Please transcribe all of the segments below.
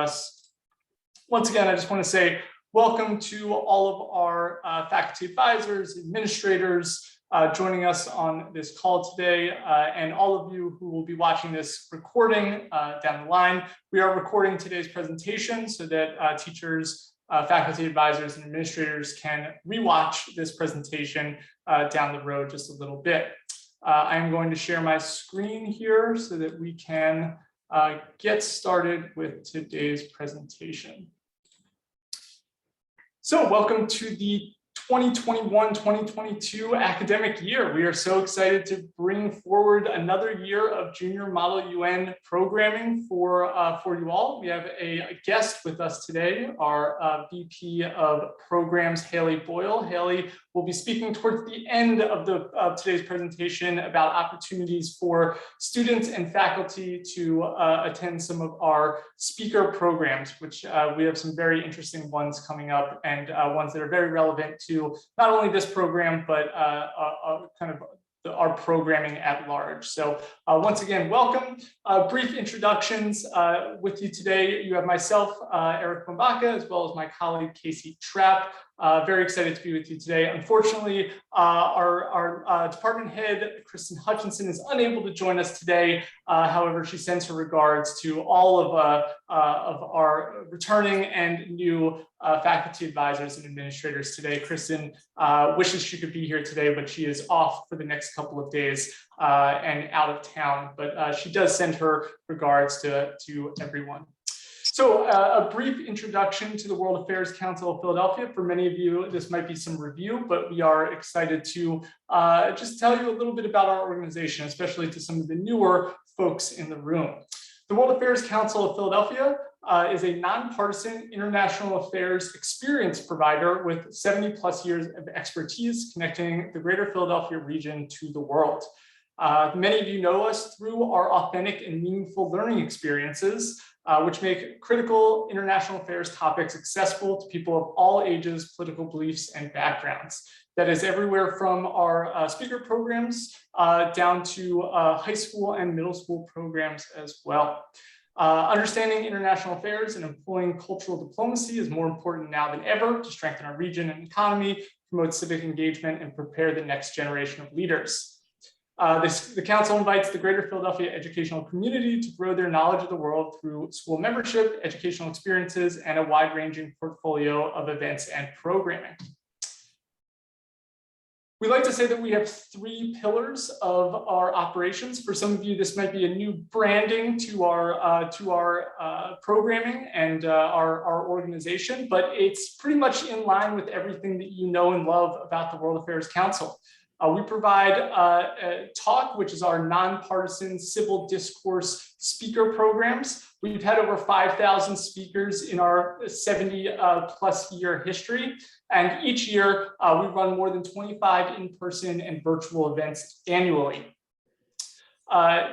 us. Once again, I just want to say welcome to all of our faculty advisors, administrators joining us on this call today, and all of you who will be watching this recording down the line. We are recording today's presentation so that teachers, faculty advisors, and administrators can rewatch this presentation down the road just a little bit. I am going to share my screen here so that we can get started with today's presentation. So welcome to the 2021-2022 academic year. We are so excited to bring forward another year of Junior Model UN programming for you all. We have a guest with us today, our VP of Programs, Haley Boyle. Haley will be speaking towards the end of today's presentation about opportunities for students and faculty to attend some of our speaker programs, which we have some very interesting ones coming up, and ones that are very relevant to not only this program, but our programming at large. So once again, welcome. Brief introductions with you today. You have myself, Eric Bombaka, as well as my colleague, Casey Trapp. Very excited to be with you today. Unfortunately, our department head, Kristen Hutchinson, is unable to join us today. However, she sends her regards to all of our returning and new faculty advisors and administrators today. Kristen wishes she could be here today, but she is off for the next couple of days and out of town. But she does send her regards to everyone. So a brief introduction to the World Affairs Council of Philadelphia. For many of you, this might be some review, but we are excited to just tell you a little bit about our organization, especially to some of the newer folks in the room. The World Affairs Council of Philadelphia is a nonpartisan international affairs experience provider with 70+ years of expertise connecting the greater Philadelphia region to the world. Many of you know us through our authentic and meaningful learning experiences, which make critical international affairs topics accessible to people of all ages, political beliefs, and backgrounds. That is everywhere from our speaker programs down to high school and middle school programs as well. Understanding international affairs and employing cultural diplomacy is more important now than ever to strengthen our region and economy, promote civic engagement, and prepare the next generation of leaders. The Council invites the greater Philadelphia educational community to grow their knowledge of the world through school membership, educational experiences, and a wide-ranging portfolio of events and programming. We like to say that we have 3 pillars of our operations. For some of you, this might be a new branding to our programming and our organization, but it's pretty much in line with everything that you know and love about the World Affairs Council. We provide Talk, which is our nonpartisan civil discourse speaker programs. We've had over 5,000 speakers in our 70+ year history. And each year, we run more than 25 in-person and virtual events annually.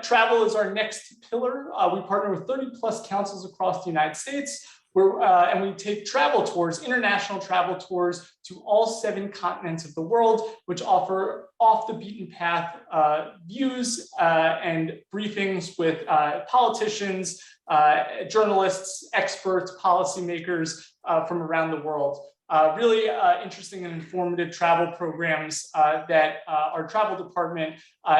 Travel is our next pillar. We partner with 30+ councils across the United States. And we take travel tours, international travel tours to all 7 continents of the world, which offer off the beaten path views and briefings with politicians, journalists, experts, policymakers from around the world. Really interesting and informative travel programs that our travel department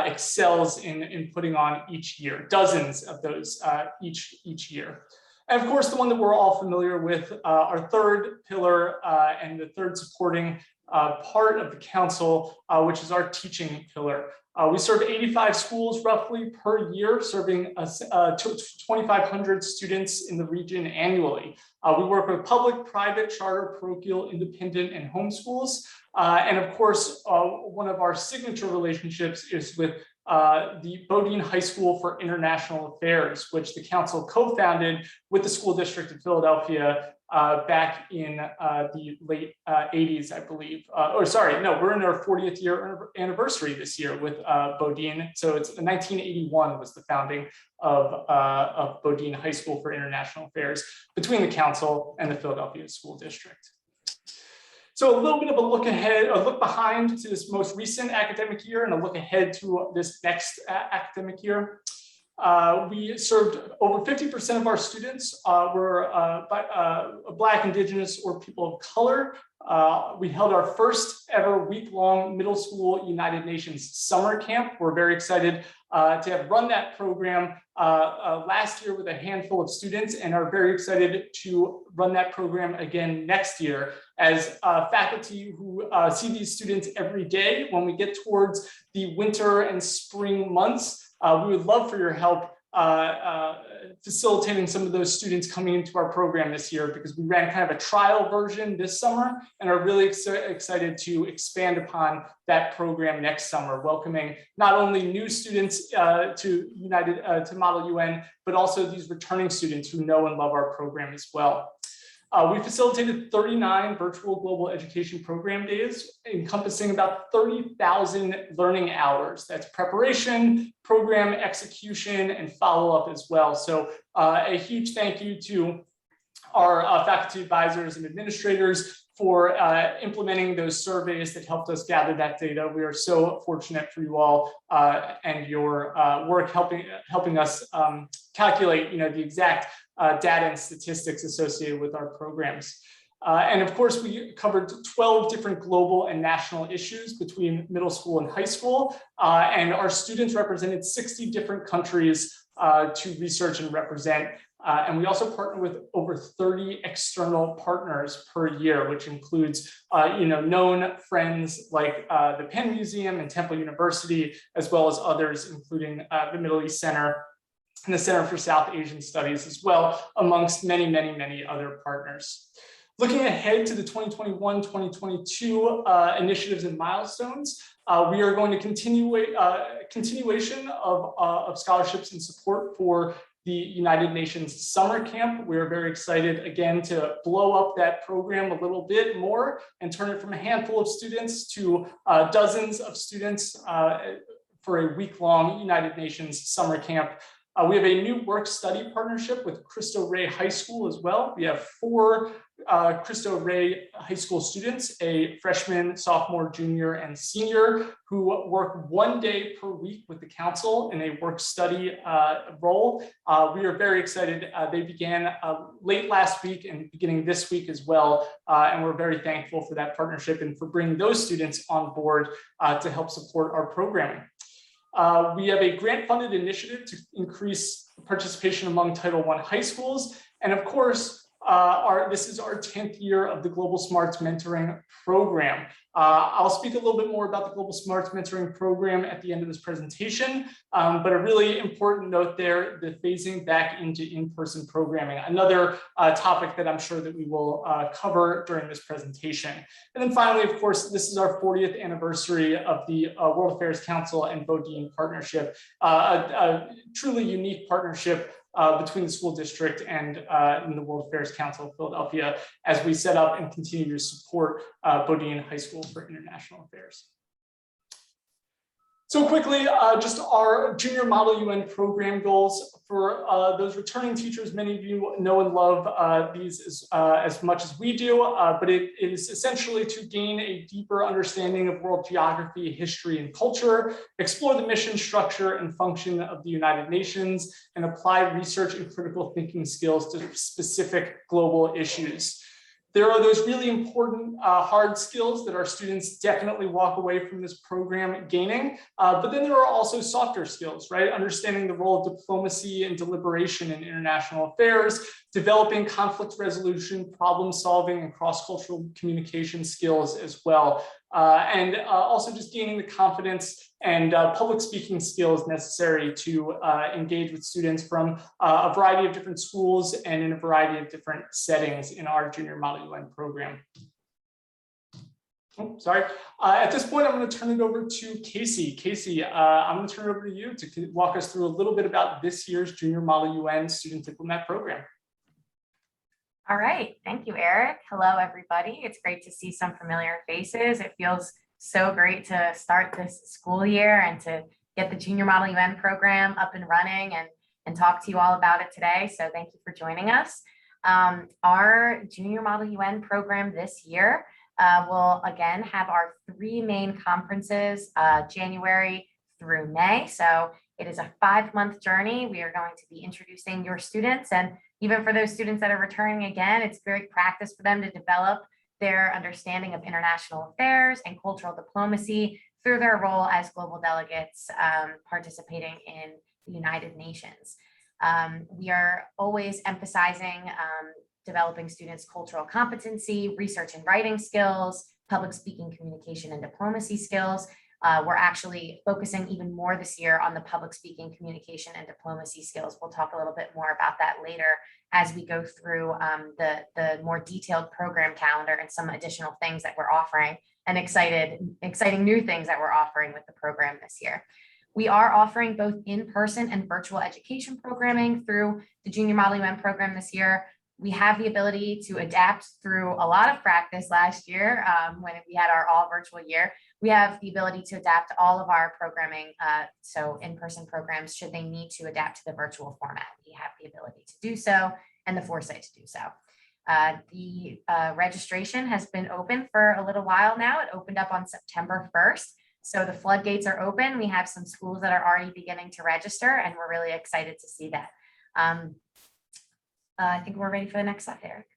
excels in putting on each year, dozens of those each year. And of course, the one that we're all familiar with, our third pillar and the third supporting part of the council, which is our teaching pillar. We serve 85 schools roughly per year, serving 2,500 students in the region annually. We work with public, private, charter, parochial, independent, and homeschools. And of course, one of our signature relationships is with the Bodine High School for International Affairs, which the council co-founded with the school district of Philadelphia back in the late 80s, I believe. We're in our 40th year anniversary this year with Bodine. So it's 1981 was the founding of Bodine High School for International Affairs between the council and the Philadelphia School District. So a little bit of a look ahead, a look behind to this most recent academic year and a look ahead to this next academic year. We served over 50% of our students were Black, Indigenous, or people of color. We held our first ever week-long middle school United Nations summer camp. We're very excited to have run that program last year with a handful of students, and are very excited to run that program again next year as faculty who see these students every day. When we get towards the winter and spring months, we would love for your help facilitating some of those students coming into our program this year, because we ran kind of a trial version this summer and are really excited to expand upon that program next summer, welcoming not only new students to Model UN, but also these returning students who know and love our program as well. We facilitated 39 virtual global education program days, encompassing about 30,000 learning hours. That's preparation, program execution, and follow-up as well. So a huge thank you to our faculty advisors and administrators for implementing those surveys that helped us gather that data. We are so fortunate for you all and your work helping us calculate, the exact data and statistics associated with our programs. And of course, we covered 12 different global and national issues between middle school and high school. And our students represented 60 different countries to research and represent. And we also partner with over 30 external partners per year, which includes known friends like the Penn Museum and Temple University, as well as others, including the Middle East Center and the Center for South Asian Studies as well, amongst many, many, many other partners. Looking ahead to the 2021-2022 initiatives and milestones, we are going to continuation of scholarships and support for the United Nations Summer Camp. We're very excited again to blow up that program a little bit more and turn it from a handful of students to dozens of students for a week-long United Nations Summer Camp. We have a new work-study partnership with Cristo Rey High School as well. We have 4 Cristo Rey High School students, a freshman, sophomore, junior, and senior, who work 1 day per week with the council in a work-study role. We are very excited. They began late last week and beginning this week as well. And we're very thankful for that partnership and for bringing those students on board to help support our programming. We have a grant-funded initiative to increase participation among Title I high schools. And of course, this is our 10th year of the Global Smarts Mentoring Program. I'll speak a little bit more about the Global Smarts Mentoring Program at the end of this presentation, but a really important note there, the phasing back into in-person programming, another topic that I'm sure that we will cover during this presentation. And then finally, of course, this is our 40th anniversary of the World Affairs Council and Bodine partnership, a truly unique partnership between the school district and the World Affairs Council of Philadelphia as we set up and continue to support Bodine High School for International Affairs. So quickly, just our Junior Model UN program goals for those returning teachers. Many of you know and love these as much as we do, but it is essentially to gain a deeper understanding of world geography, history, and culture, explore the mission, structure, and function of the United Nations, and apply research and critical thinking skills to specific global issues. There are those really important hard skills that our students definitely walk away from this program gaining, but then there are also softer skills, right? Understanding the role of diplomacy and deliberation in international affairs, developing conflict resolution, problem solving, and cross-cultural communication skills as well. And also just gaining the confidence and public speaking skills necessary to engage with students from a variety of different schools and in a variety of different settings in our Junior Model UN program. Oh, sorry. At this point, I'm going to turn it over to Casey. Casey, I'm going to turn it over to you to walk us through a little bit about this year's Junior Model UN Student Diplomat Program. All right, thank you, Eric. Hello, everybody. It's great to see some familiar faces. It feels so great to start this school year and to get the Junior Model UN program up and running and talk to you all about it today. So thank you for joining us. Our Junior Model UN program this year will again have our 3 main conferences, January through May. So It is a 5-month journey. We are going to be introducing your students, and even for those students that are returning again, it's great practice for them to develop their understanding of international affairs and cultural diplomacy through their role as global delegates participating in the United Nations. We are always emphasizing developing students' cultural competency, research and writing skills, public speaking, communication, and diplomacy skills. We're actually focusing even more this year on the public speaking, communication, and diplomacy skills. We'll talk a little bit more about that later as we go through the more detailed program calendar and some additional things that we're offering, and exciting new things that we're offering with the program this year. We are offering both in-person and virtual education programming through the Junior Model UN program this year. We have the ability to adapt through a lot of practice last year when we had our all virtual year. We have the ability to adapt all of our programming, so in-person programs, should they need to adapt to the virtual format. We have the ability to do so and the foresight to do so. The registration has been open for a little while now. It opened up on September 1st. So the floodgates are open. We have some schools that are already beginning to register, and we're really excited to see that. I think we're ready for the next slide, Eric.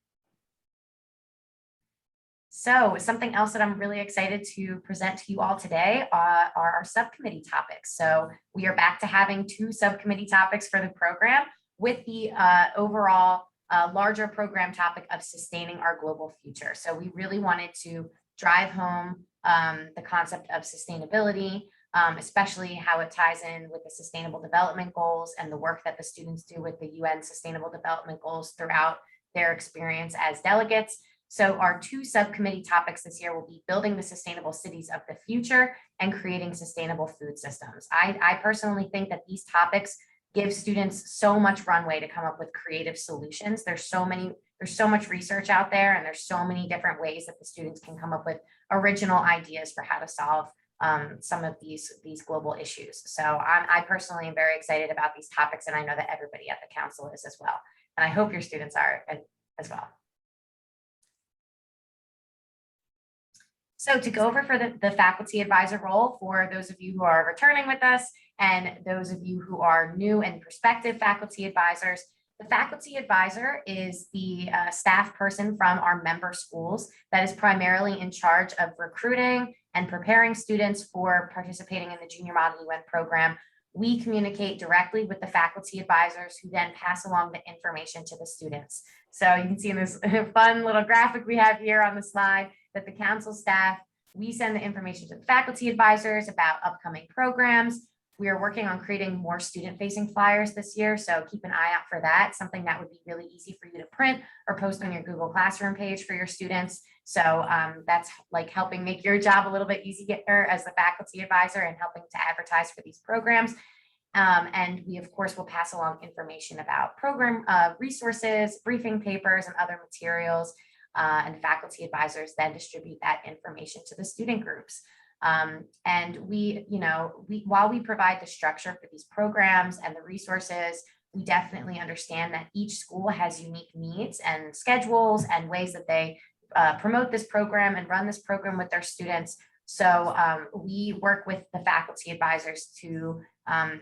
So something else that I'm really excited to present to you all today are our subcommittee topics. So we are back to having 2 subcommittee topics for the program, with the overall larger program topic of sustaining our global future. So we really wanted to drive home the concept of sustainability, especially how it ties in with the Sustainable Development Goals and the work that the students do with the UN Sustainable Development Goals throughout their experience as delegates. So our 2 subcommittee topics this year will be building the sustainable cities of the future and creating sustainable food systems. I personally think that these topics give students so much runway to come up with creative solutions. There's so much research out there, and there's so many different ways that the students can come up with original ideas for how to solve some of these global issues. So I personally am very excited about these topics, and I know that everybody at the council is as well. And I hope your students are as well. So to go over for the faculty advisor role, for those of you who are returning with us and those of you who are new and prospective faculty advisors, the faculty advisor is the staff person from our member schools that is primarily in charge of recruiting and preparing students for participating in the Junior Model UN program. We communicate directly with the faculty advisors, who then pass along the information to the students. So you can see in this fun little graphic we have here on the slide that the council staff, we send the information to the faculty advisors about upcoming programs. We are working on creating more student-facing flyers this year, so keep an eye out for that, something that would be really easy for you to print or post on your Google Classroom page for your students. So that's like helping make your job a little bit easier as the faculty advisor and helping to advertise for these programs. And we, of course, will pass along information about program resources, briefing papers, and other materials. And faculty advisors then distribute that information to the student groups. And while we provide the structure for these programs and the resources, we definitely understand that each school has unique needs and schedules and ways that they promote this program and run this program with their students. So we work with the faculty advisors to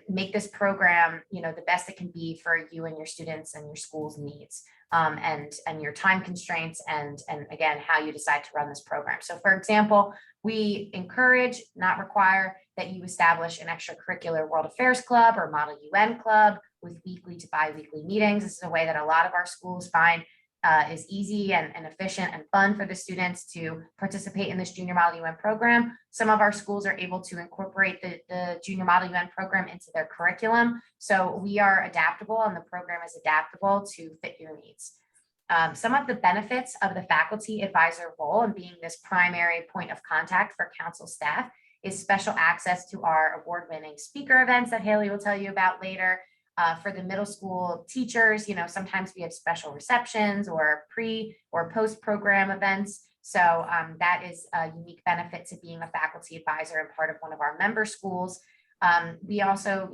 make this program, the best it can be for you and your students and your school's needs, and your time constraints, and again, how you decide to run this program. So for example, we encourage, not require, that you establish an extracurricular World Affairs Club or Model UN Club with weekly to bi-weekly meetings. This is a way that a lot of our schools find is easy and efficient and fun for the students to participate in this Junior Model UN program. Some of our schools are able to incorporate the Junior Model UN program into their curriculum. So we are adaptable, and the program is adaptable to fit your needs. Some of the benefits of the faculty advisor role and being this primary point of contact for council staff is special access to our award-winning speaker events that Haley will tell you about later. For the middle school teachers, sometimes we have special receptions or pre or post program events. So that is a unique benefit to being a faculty advisor and part of one of our member schools. We also,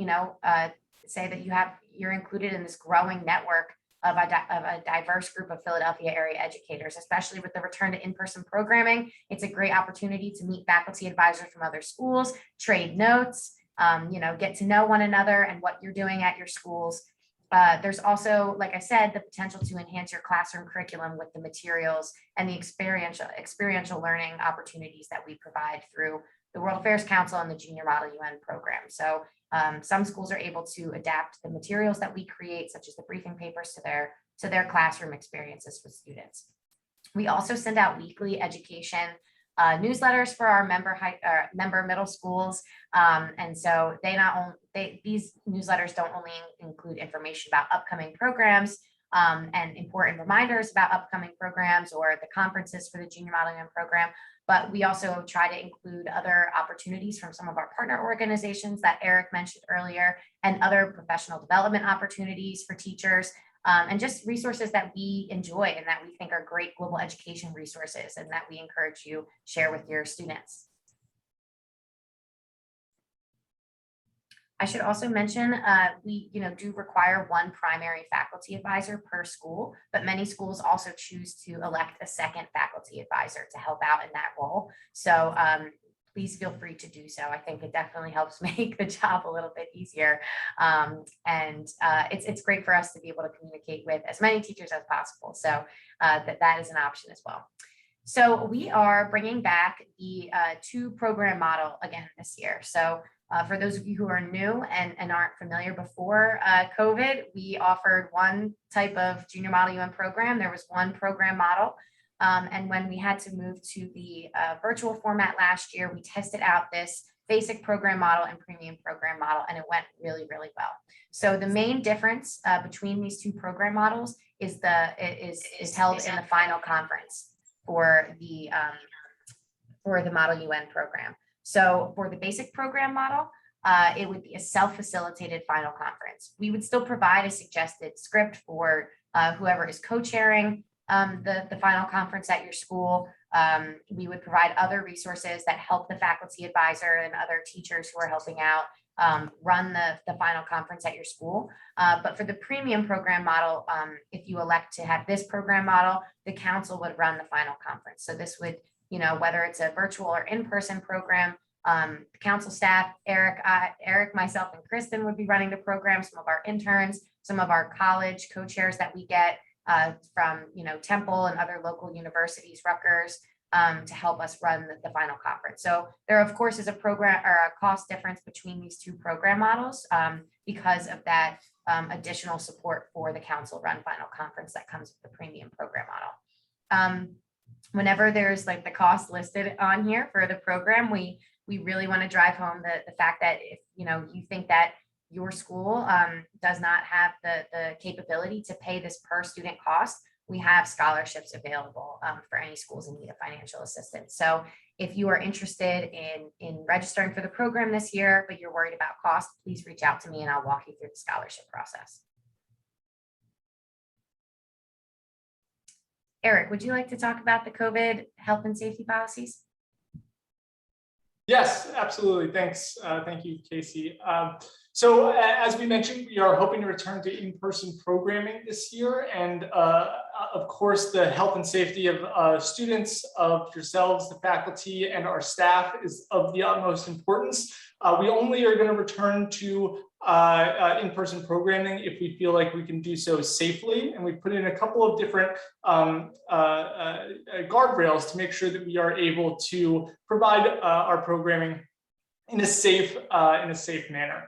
say that you're included in this growing network of a diverse group of Philadelphia area educators, especially with the return to in-person programming. It's a great opportunity to meet faculty advisors from other schools, trade notes, get to know one another and what you're doing at your schools. There's also, like I said, the potential to enhance your classroom curriculum with the materials and the experiential learning opportunities that we provide through the World Affairs Council and the Junior Model UN program. So some schools are able to adapt the materials that we create, such as the briefing papers, to their classroom experiences with students. We also send out weekly education newsletters for our member middle schools. And so these newsletters don't only include information about upcoming programs and important reminders about upcoming programs or the conferences for the Junior Model UN program, but we also try to include other opportunities from some of our partner organizations that Eric mentioned earlier, and other professional development opportunities for teachers. And just resources that we enjoy and that we think are great global education resources and that we encourage you share with your students. I should also mention we do require one primary faculty advisor per school, but many schools also choose to elect a second faculty advisor to help out in that role. So please feel free to do so. I think it definitely helps make the job a little bit easier. It's great for us to be able to communicate with as many teachers as possible. So that is an option as well. So we are bringing back the 2-program model again this year. So for those of you who are new and aren't familiar, before COVID, we offered one type of Junior Model UN program. There was one program model. And when we had to move to the virtual format last year, we tested out this basic program model and premium program model, and it went really, really well. So the main difference between these 2 program models is held in the final conference for the Model UN program. So for the basic program model, it would be a self-facilitated final conference. We would still provide a suggested script for whoever is co-chairing the final conference at your school. We would provide other resources that help the faculty advisor and other teachers who are helping out run the final conference at your school. But for the premium program model, if you elect to have this program model, the council would run the final conference. So this would, whether it's a virtual or in-person program, the council staff, Eric, myself, and Kristen would be running the program, some of our interns, some of our college co-chairs that we get from Temple and other local universities, Rutgers, to help us run the final conference. So there, of course, is a program or a cost difference between these 2 program models because of that additional support for the council run final conference that comes with the premium program model. Whenever there's like the cost listed on here for the program, we really want to drive home the fact that if you think that your school does not have the capability to pay this per student cost, we have scholarships available for any schools in need of financial assistance. So if you are interested in registering for the program this year, but you're worried about cost, please reach out to me and I'll walk you through the scholarship process. Eric, would you like to talk about the COVID health and safety policies? Yes, absolutely. Thanks. Thank you, Casey. So as we mentioned, we are hoping to return to in-person programming this year. And of course, the health and safety of students, of yourselves, the faculty, and our staff is of the utmost importance. We only are going to return to in-person programming if we feel like we can do so safely. And we put in a couple of different guardrails to make sure that we are able to provide our programming in a safe manner.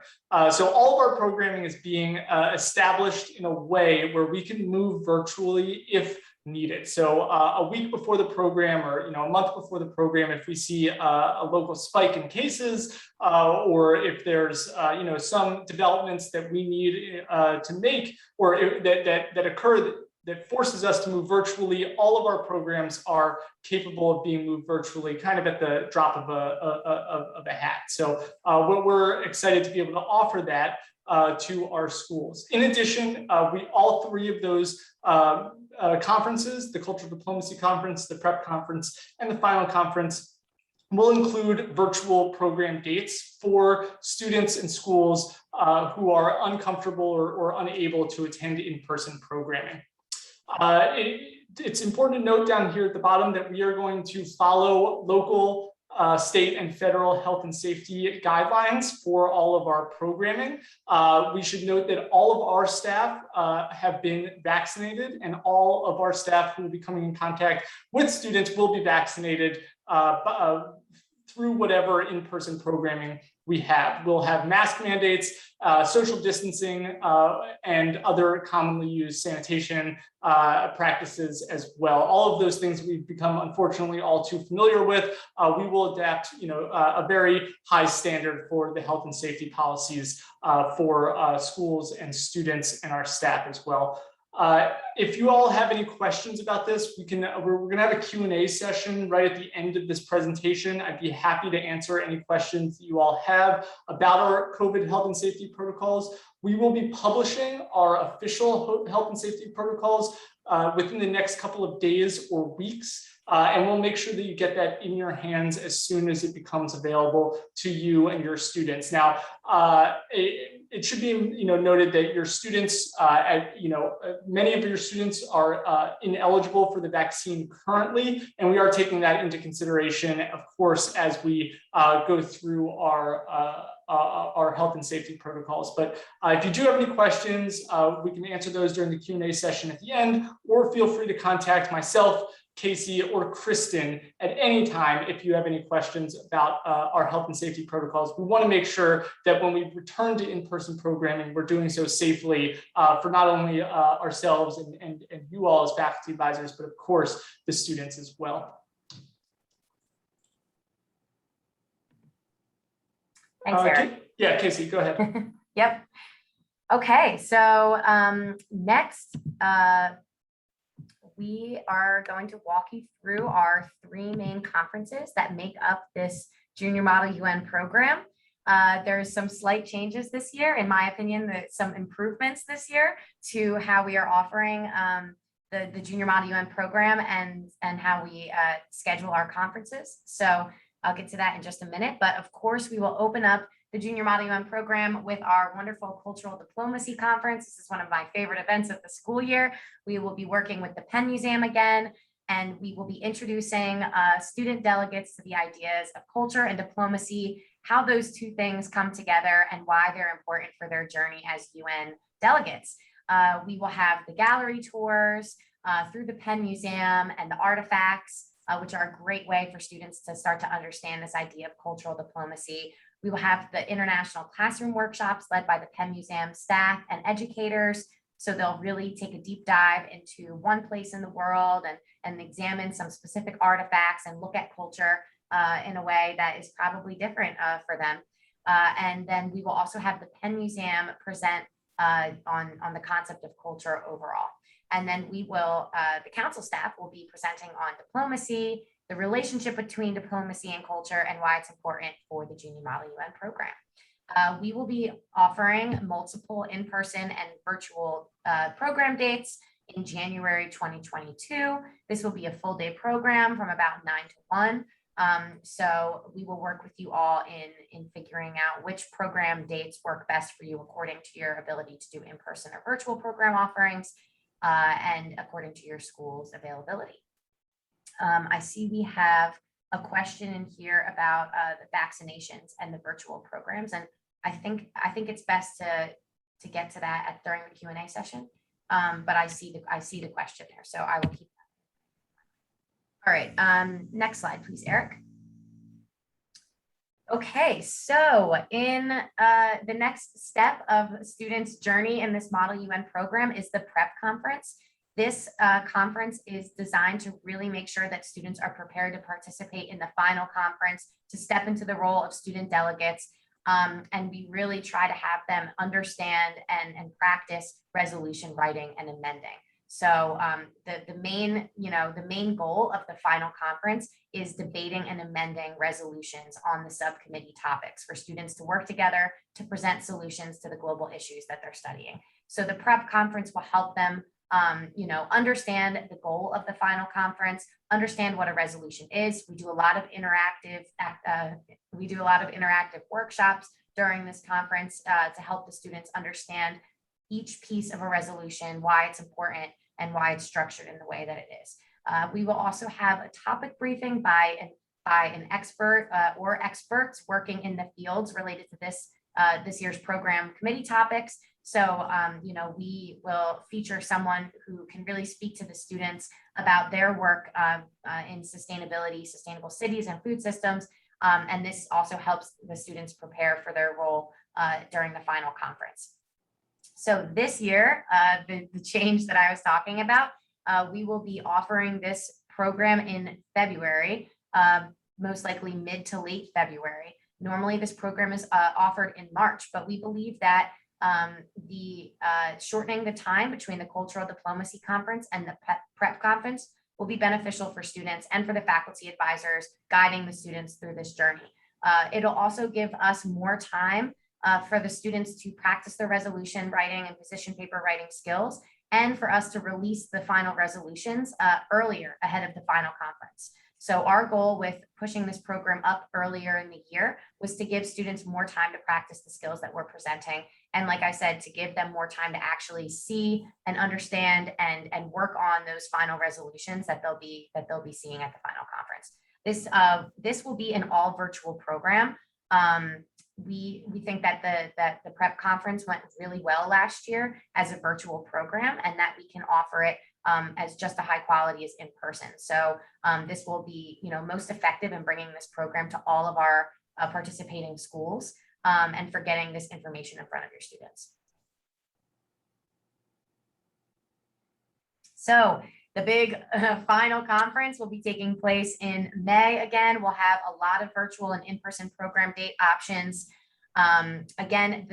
So all of our programming is being established in a way where we can move virtually if needed. So a week before the program, or a month before the program, if we see a local spike in cases, or if there's some developments that we need to make, or that occur that forces us to move virtually, all of our programs are capable of being moved virtually, kind of at the drop of a hat. So we're excited to be able to offer that to our schools. In addition, all 3 of those conferences, the Cultural Diplomacy Conference, the Prep Conference, and the Final Conference, will include virtual program dates for students and schools who are uncomfortable or unable to attend in-person programming. It's important to note down here at the bottom that we are going to follow local state and federal health and safety guidelines for all of our programming. We should note that all of our staff have been vaccinated, and all of our staff who will be coming in contact with students will be vaccinated through whatever in-person programming we have. We'll have mask mandates, social distancing, and other commonly used sanitation practices as well. All of those things we've become, unfortunately, all too familiar with. We will adapt, a very high standard for the health and safety policies for schools and students and our staff as well. If you all have any questions about this, we're going to have a Q&A session right at the end of this presentation. I'd be happy to answer any questions that you all have about our COVID health and safety protocols. We will be publishing our official health and safety protocols within the next couple of days or weeks. And we'll make sure that you get that in your hands as soon as it becomes available to you and your students. Now, it should be noted that your students, many of your students are ineligible for the vaccine currently, and we are taking that into consideration, of course, as we go through our health and safety protocols. But if you do have any questions, we can answer those during the Q&A session at the end, or feel free to contact myself, Casey, or Kristen at any time if you have any questions about our health and safety protocols. We want to make sure that when we return to in-person programming, we're doing so safely for not only ourselves and you all as faculty advisors, but of course the students as well. Thanks, Eric. Yeah, Casey, go ahead. Yep. Okay, so next, we are going to walk you through our three main conferences that make up this Junior Model UN program. There's some slight changes this year, in my opinion, some improvements this year to how we are offering the Junior Model UN program and how we schedule our conferences. So I'll get to that in just a minute, but of course we will open up the Junior Model UN program with our wonderful Cultural Diplomacy Conference. This is one of my favorite events of the school year. We will be working with the Penn Museum again, and we will be introducing student delegates to the ideas of culture and diplomacy, how those two things come together and why they're important for their journey as UN delegates. We will have the gallery tours through the Penn Museum and the artifacts, which are a great way for students to start to understand this idea of cultural diplomacy. We will have the international classroom workshops led by the Penn Museum staff and educators. So they'll really take a deep dive into one place in the world and examine some specific artifacts and look at culture in a way that is probably different for them. And then we will also have the Penn Museum present on the concept of culture overall. And then we will, the council staff will be presenting on diplomacy, the relationship between diplomacy and culture, and why it's important for the Junior Model UN program. We will be offering multiple in-person and virtual program dates in January 2022. This will be a full day program from about 9 to 1. So we will work with you all in figuring out which program dates work best for you according to your ability to do in-person or virtual program offerings and according to your school's availability. I see we have a question in here about the vaccinations and the virtual programs, and I think it's best to get to that during the Q&A session. But I see the question there, so I will keep that. All right, next slide, please, Eric. Okay, so in the next step of students' journey in this Model UN program is the PrEP conference. This conference is designed to really make sure that students are prepared to participate in the final conference, to step into the role of student delegates, and we really try to have them understand and practice resolution writing and amending. So the main goal of the final conference is debating and amending resolutions on the subcommittee topics for students to work together to present solutions to the global issues that they're studying. So the PrEP conference will help them understand the goal of the final conference, understand what a resolution is. We do a lot of interactive workshops during this conference to help the students understand each piece of a resolution, why it's important, and why it's structured in the way that it is. We will also have a topic briefing by by an expert or experts working in the fields related to this year's program committee topics. So, we will feature someone who can really speak to the students about their work in sustainability, sustainable cities and food systems. And this also helps the students prepare for their role during the final conference. So this year, the change that I was talking about, we will be offering this program in February, most likely mid to late February. Normally this program is offered in March, but we believe that shortening the time between the Cultural Diplomacy Conference and the Prep Conference will be beneficial for students and for the faculty advisors guiding the students through this journey. It'll also give us more time for the students to practice their resolution writing and position paper writing skills, and for us to release the final resolutions earlier ahead of the final conference. So our goal with pushing this program up earlier in the year was to give students more time to practice the skills that we're presenting. And like I said, to give them more time to actually see and understand and work on those final resolutions that they'll be seeing at the final conference. This will be an all virtual program. We think that the prep conference went really well last year as a virtual program, and that we can offer it as just a high quality as in person. So this will be, most effective in bringing this program to all of our participating schools and for getting this information in front of your students. So the big final conference will be taking place in May. Again, we'll have a lot of virtual and in-person program date options. Again,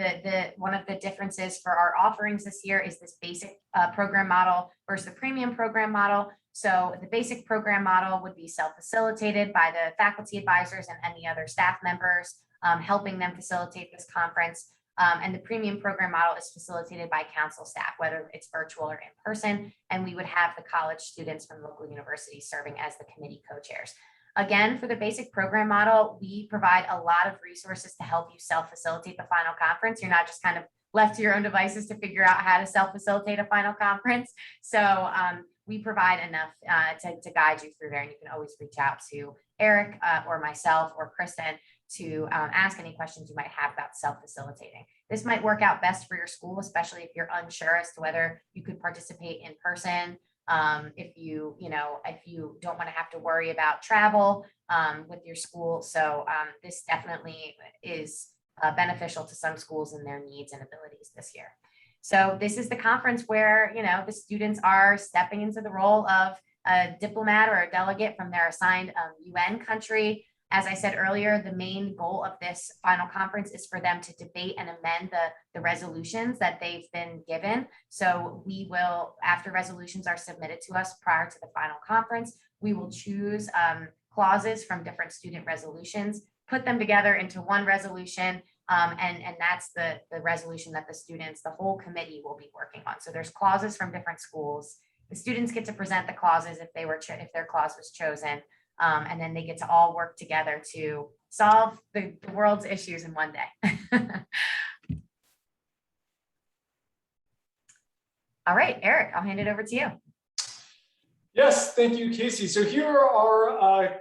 one of the differences for our offerings this year is this basic program model versus the premium program model. So the basic program model would be self-facilitated by the faculty advisors and any other staff members, helping them facilitate this conference. And the premium program model is facilitated by council staff, whether it's virtual or in person. And we would have the college students from local universities serving as the committee co-chairs. Again, for the basic program model, we provide a lot of resources to help you self-facilitate the final conference. You're not just kind of left to your own devices to figure out how to self-facilitate a final conference. So we provide enough to guide you through there. And you can always reach out to Eric or myself or Kristen to ask any questions you might have about self-facilitating. This might work out best for your school, especially if you're unsure as to whether you could participate in person. If you don't want to have to worry about travel with your school. So this definitely is beneficial to some schools and their needs and abilities this year. So this is the conference where, the students are stepping into the role of a diplomat or a delegate from their assigned UN country. As I said earlier, the main goal of this final conference is for them to debate and amend the resolutions that they've been given. So we will, after resolutions are submitted to us prior to the final conference, we will choose clauses from different student resolutions, put them together into one resolution, and that's the resolution that the whole committee will be working on. So there's clauses from different schools. The students get to present the clauses if their clause was chosen. And then they get to all work together to solve the world's issues in one day. All right, Eric, I'll hand it over to you. Yes, thank you, Casey. So here are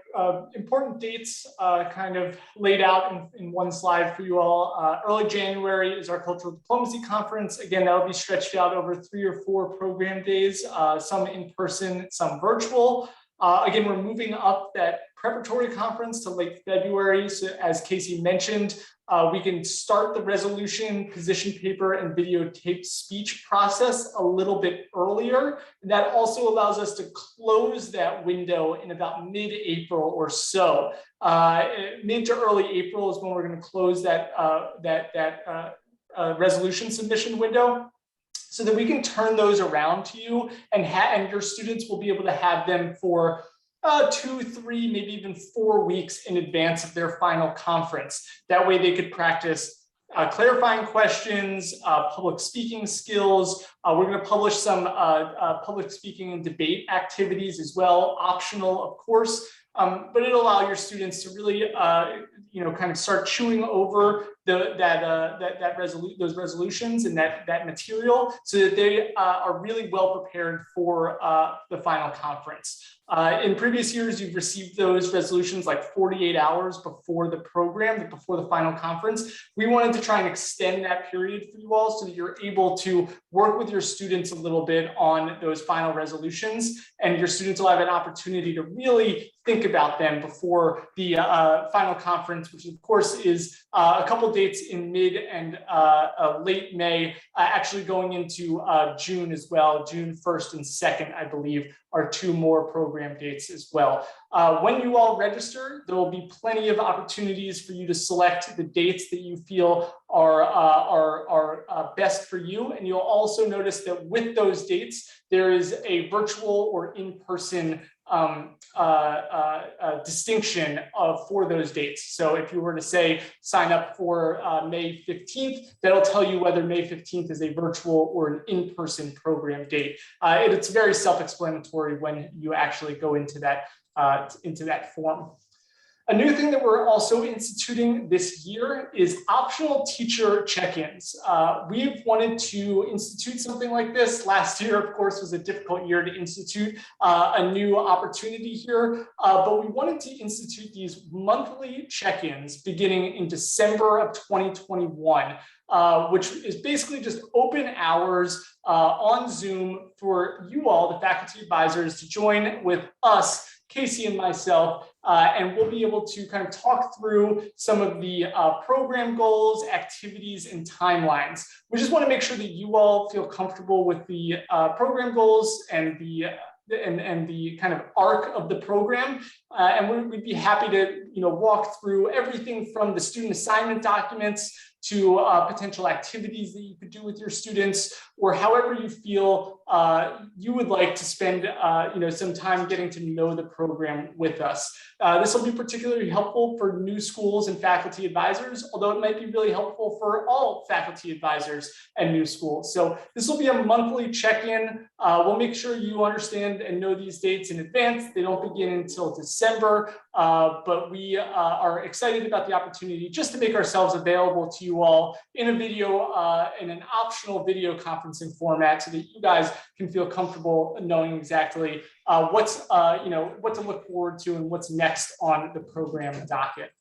important dates kind of laid out in one slide for you all. Early January is our Cultural Diplomacy Conference. Again, that will be stretched out over 3 or 4 program days, some in person, some virtual. Again, we're moving up that preparatory conference to late February. So as Casey mentioned, we can start the resolution, position paper, and videotape speech process a little bit earlier. And that also allows us to close that window in about mid-April or so. Mid to early April is when we're going to close that resolution submission window, so that we can turn those around to you, and your students will be able to have them for 2, 3, maybe even 4 weeks in advance of their final conference. That way they could practice clarifying questions, public speaking skills. We're going to publish some public speaking and debate activities as well, optional, of course. But it'll allow your students to really, kind of start chewing over those resolutions and that material, so that they are really well prepared for the final conference. In previous years, you've received those resolutions like 48 hours before the program, before the final conference. We wanted to try and extend that period for you all so that you're able to work with your students a little bit on those final resolutions, and your students will have an opportunity to really think about them before the final conference, which of course is a couple dates in mid and late May, actually going into June as well. June 1st and 2nd, I believe, are 2 more program dates as well. When you all register, there will be plenty of opportunities for you to select the dates that you feel are best for you. And you'll also notice that with those dates, there is a virtual or in-person distinction for those dates. So if you were to say sign up for May 15th, that'll tell you whether May 15th is a virtual or an in-person program date. It's very self-explanatory when you actually go into that form. A new thing that we're also instituting this year is optional teacher check-ins. We've wanted to institute something like this. Last year, of course, was a difficult year to institute a new opportunity here, but we wanted to institute these monthly check-ins beginning in December of 2021, which is basically just open hours on Zoom for you all, the faculty advisors, to join with us, Casey and myself, and we'll be able to kind of talk through some of the program goals, activities, and timelines. We just want to make sure that you all feel comfortable with the program goals and the kind of arc of the program, and we'd be happy to walk through everything from the student assignment documents to potential activities that you could do with your students, or however you feel you would like to spend some time getting to know the program with us. This will be particularly helpful for new schools and faculty advisors, although it might be really helpful for all faculty advisors and new schools. So this will be a monthly check-in. We'll make sure you understand and know these dates in advance. They don't begin until December, but we are excited about the opportunity just to make ourselves available to you all in a video, in an optional video conferencing format, so that you guys can feel comfortable knowing exactly what to look forward to and what's next on the program docket.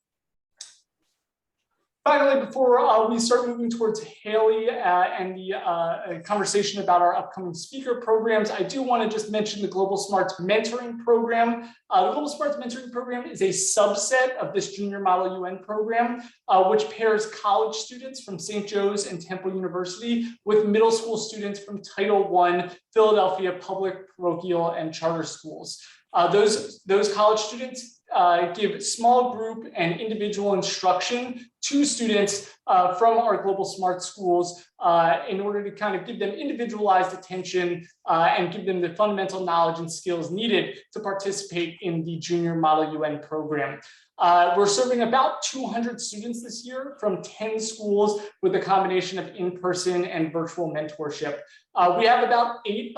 Finally, before we start moving towards Haley and the conversation about our upcoming speaker programs, I do want to just mention the Global Smarts Mentoring Program. The Global Smarts Mentoring Program is a subset of this Junior Model UN program, which pairs college students from St. Joe's and Temple University with middle school students from Title I, Philadelphia Public, Parochial, and Charter schools. Those college students give small group and individual instruction to students from our Global Smart schools in order to kind of give them individualized attention and give them the fundamental knowledge and skills needed to participate in the Junior Model UN program. We're serving about 200 students this year from 10 schools with a combination of in-person and virtual mentorship. We have about 9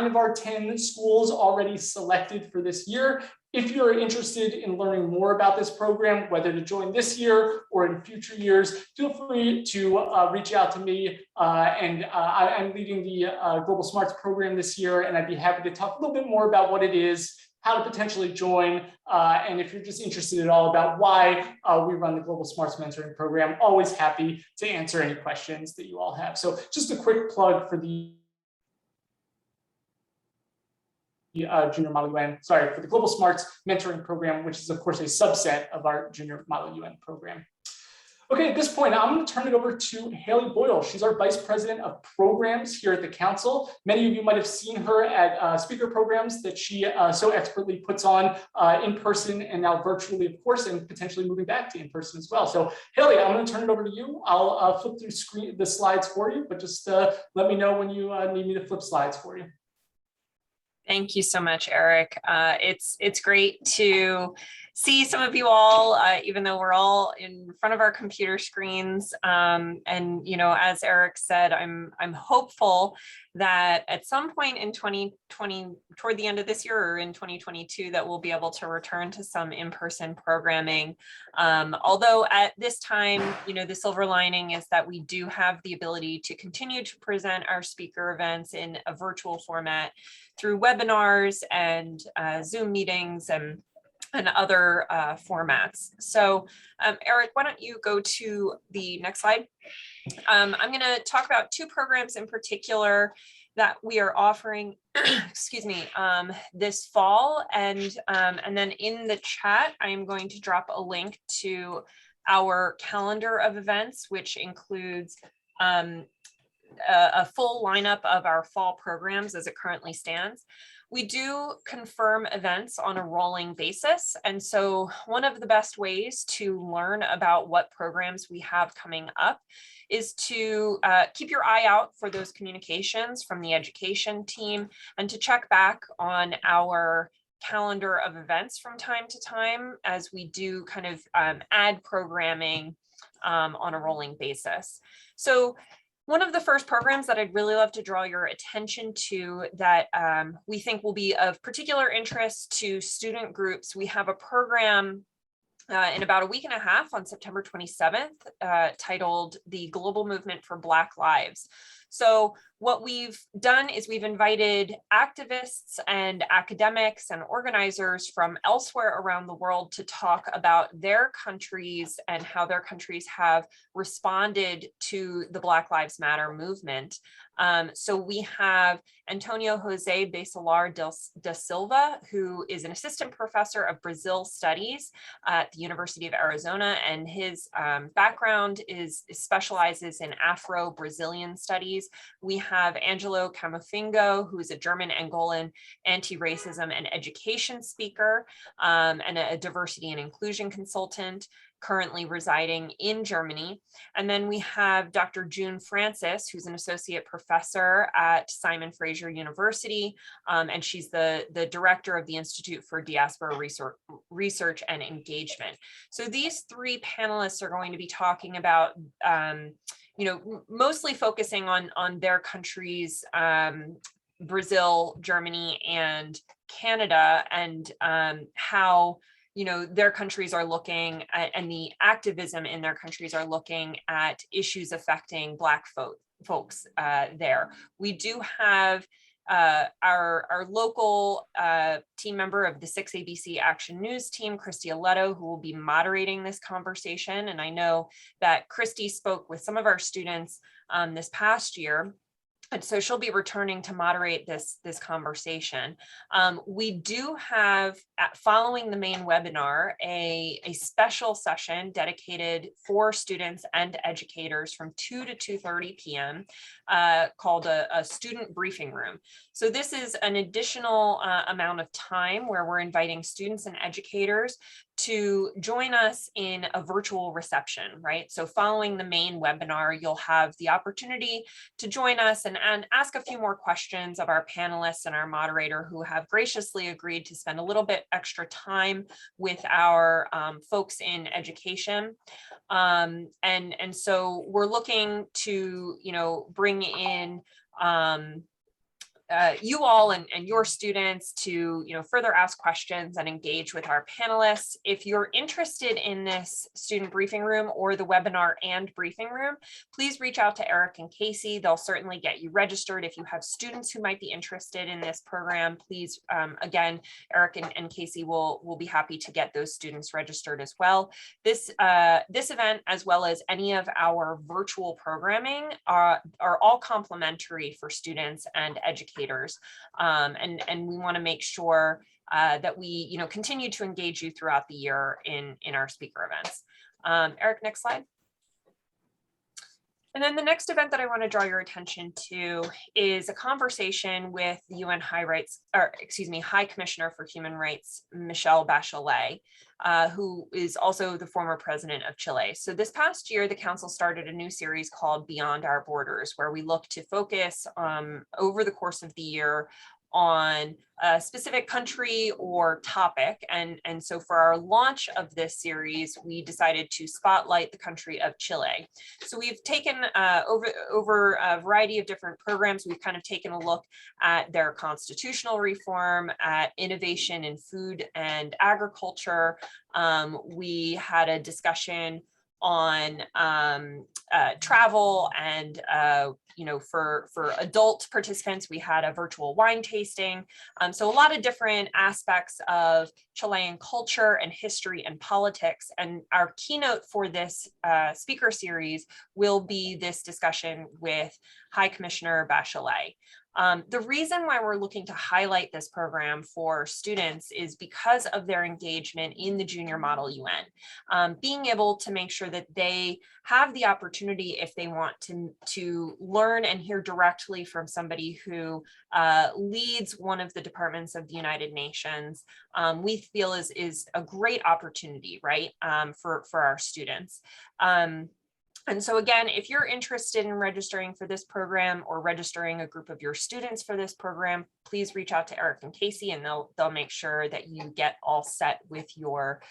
of our 10 schools already selected for this year. If you're interested in learning more about this program, whether to join this year or in future years, feel free to reach out to me. I'm leading the Global Smarts program this year, and I'd be happy to talk a little bit more about what it is, how to potentially join, and if you're just interested at all about why we run the Global Smarts Mentoring Program, always happy to answer any questions that you all have. So just a quick plug for the Junior Model UN, for the Global Smarts Mentoring Program, which is of course a subset of our Junior Model UN program. Okay, at this point, I'm going to turn it over to Haley Boyle. She's our Vice President of Programs here at the Council. Many of you might have seen her at speaker programs that she so expertly puts on in person and now virtually, of course, and potentially moving back to in person as well. So Haley, I'm going to turn it over to you. I'll flip through the slides for you, but just let me know when you need me to flip slides for you. Thank you so much, Eric. It's great to see some of you all, even though we're all in front of our computer screens. And, you know, as Eric said, I'm hopeful that at some point in 2020, toward the end of this year or in 2022, that we'll be able to return to some in-person programming. Although at this time, you know, the silver lining is that we do have the ability to continue to present our speaker events in a virtual format through webinars and Zoom meetings and other formats. So Eric, why don't you go to the next slide? I'm going to talk about two programs in particular that we are offering, excuse me, this fall. And then in the chat, I am going to drop a link to our calendar of events, which includes a full lineup of our fall programs as it currently stands. We do confirm events on a rolling basis. And so one of the best ways to learn about what programs we have coming up is to keep your eye out for those communications from the education team and to check back on our calendar of events from time to time as we do kind of add programming on a rolling basis. So one of the first programs that I'd really love to draw your attention to that we think will be of particular interest to student groups, we have a program in about a week and a half on September 27th titled The Global Movement for Black Lives. So what we've done is we've invited activists and academics and organizers from elsewhere around the world to talk about their countries and how their countries have responded to the Black Lives Matter movement. So we have Antonio Jose Becelar da Silva, who is an assistant professor of Brazil Studies at the University of Arizona, and his background specializes in Afro-Brazilian studies. We have Angelo Camofingo, who is a German-Angolan anti-racism and education speaker and a diversity and inclusion consultant, currently residing in Germany. And then we have Dr. June Francis, who's an associate professor at Simon Fraser University, and she's the director of the Institute for Diaspora Research and Engagement. So these three panelists are going to be talking about, you know, mostly focusing on their countries, Brazil, Germany, and Canada, and how, you know, their countries are looking at, and the activism in their countries are looking at issues affecting Black folks there. We do have our local team member of the 6ABC Action News team, Christy Aletto, who will be moderating this conversation. And I know that Christy spoke with some of our students this past year. And so she'll be returning to moderate this conversation. We do have, following the main webinar, a special session dedicated for students and educators from 2 to 2:30 p.m. Called a student briefing room. So this is an additional amount of time where we're inviting students and educators to join us in a virtual reception, right? So following the main webinar, you'll have the opportunity to join us and ask a few more questions of our panelists and our moderator, who have graciously agreed to spend a little bit extra time with our folks in education. And so we're looking to, you know, bring in you all and your students to, you know, further ask questions and engage with our panelists. If you're interested in this student briefing room or the webinar and briefing room, please reach out to Eric and Casey. They'll certainly get you registered. If you have students who might be interested in this program, please, again, Eric and Casey will be happy to get those students registered as well. This event, as well as any of our virtual programming, are all complimentary for students and educators. And we want to make sure that we, you know, continue to engage you throughout the year in our speaker events. Eric, next slide. And then the next event that I want to draw your attention to is a conversation with the UN High Commissioner for Human Rights, Michelle Bachelet, who is also the former president of Chile. So this past year, the council started a new series called Beyond Our Borders, where we look to focus over the course of the year on a specific country or topic. And so for our launch of this series, we decided to spotlight the country of Chile. So we've taken over a variety of different programs. We've kind of taken a look at their constitutional reform, at innovation in food and agriculture. We had a discussion on travel, and for adult participants, we had a virtual wine tasting. So a lot of different aspects of Chilean culture and history and politics. And our keynote for this speaker series will be this discussion with High Commissioner Bachelet. The reason why we're looking to highlight this program for students is because of their engagement in the Junior Model UN. Being able to make sure that they have the opportunity, if they want to learn and hear directly from somebody who leads one of the departments of the United Nations, we feel is a great opportunity, right, for our students. And so again, if you're interested in registering for this program or registering a group of your students for this program, please reach out to Eric and Casey, and they'll make sure that you get all set with your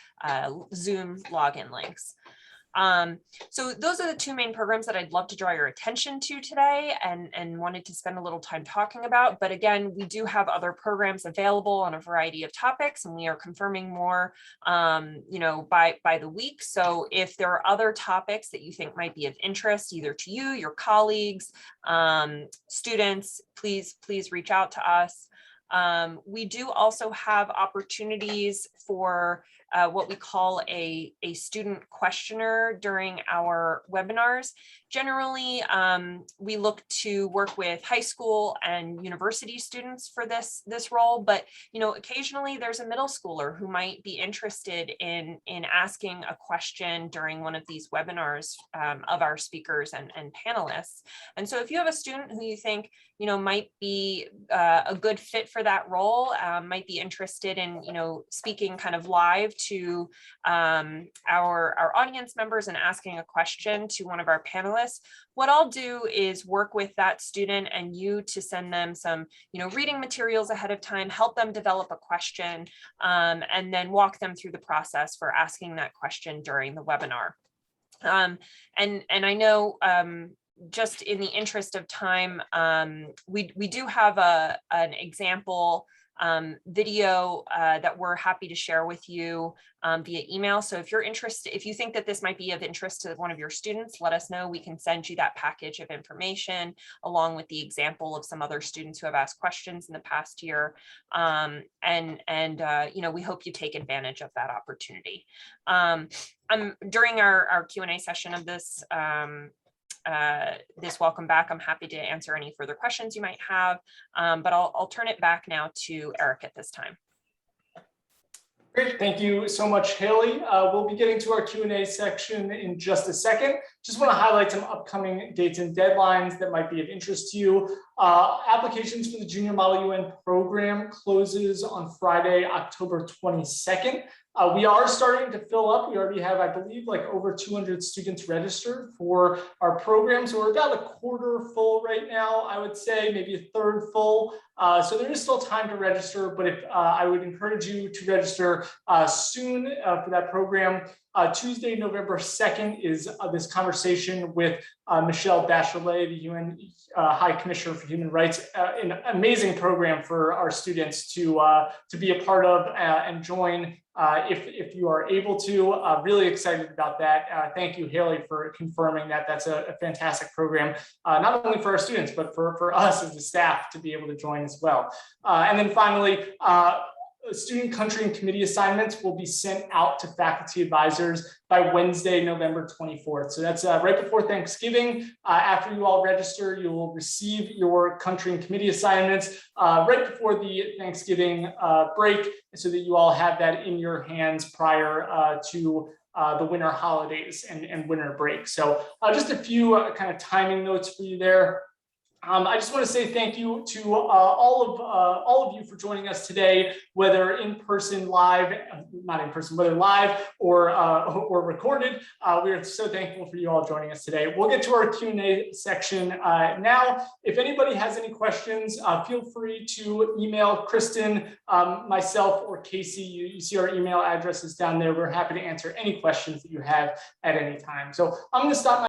Zoom login links. So those are the two main programs that I'd love to draw your attention to today and wanted to spend a little time talking about. But again, we do have other programs available on a variety of topics, and we are confirming more, by the week. So if there are other topics that you think might be of interest, either to you, your colleagues, students, please reach out to us. We do also have opportunities for what we call a student questionnaire during our webinars. Generally, we look to work with high school and university students for this role, but occasionally there's a middle schooler who might be interested in asking a question during one of these webinars of our speakers and panelists. And so if you have a student who you think might be a good fit for that role, might be interested in speaking kind of live to our audience members and asking a question to one of our panelists, what I'll do is work with that student and you to send them some reading materials ahead of time, help them develop a question, and then walk them through the process for asking that question during the webinar. And I know, just in the interest of time, we do have an example video that we're happy to share with you via email. So if you're interested, if you think that this might be of interest to one of your students, let us know. We can send you that package of information along with the example of some other students who have asked questions in the past year. We hope you take advantage of that opportunity. During our Q&A session of this welcome back, I'm happy to answer any further questions you might have, but I'll turn it back now to Eric at this time. Great, thank you so much, Haley. We'll be getting to our Q&A section in just a second. Just want to highlight some upcoming dates and deadlines that might be of interest to you. Applications for the Junior Model UN program closes on Friday, October 22nd. We are starting to fill up. We already have, I believe, like over 200 students registered for our program. So we're about a quarter full right now, I would say, maybe a third full. So there is still time to register, but if I would encourage you to register soon for that program. Tuesday, November 2nd is this conversation with Michelle Bachelet, the UN High Commissioner for Human Rights, an amazing program for our students to be a part of and join if you are able to. Really excited about that. Thank you, Haley, for confirming that. That's a fantastic program, not only for our students, but for us as the staff to be able to join as well. And then finally, student country and committee assignments will be sent out to faculty advisors by Wednesday, November 24th. So that's right before Thanksgiving. After you all register, you will receive your country and committee assignments right before the Thanksgiving break, so that you all have that in your hands prior to the winter holidays and winter break. So just a few kind of timing notes for you there. I just want to say thank you to all of you for joining us today, whether in person, live, not in person, whether live or recorded. We are so thankful for you all joining us today. We'll get to our Q&A section now. If anybody has any questions, feel free to email Kristen, myself, or Casey. You see our email addresses down there. We're happy to answer any questions that you have at any time. So I'm going to stop my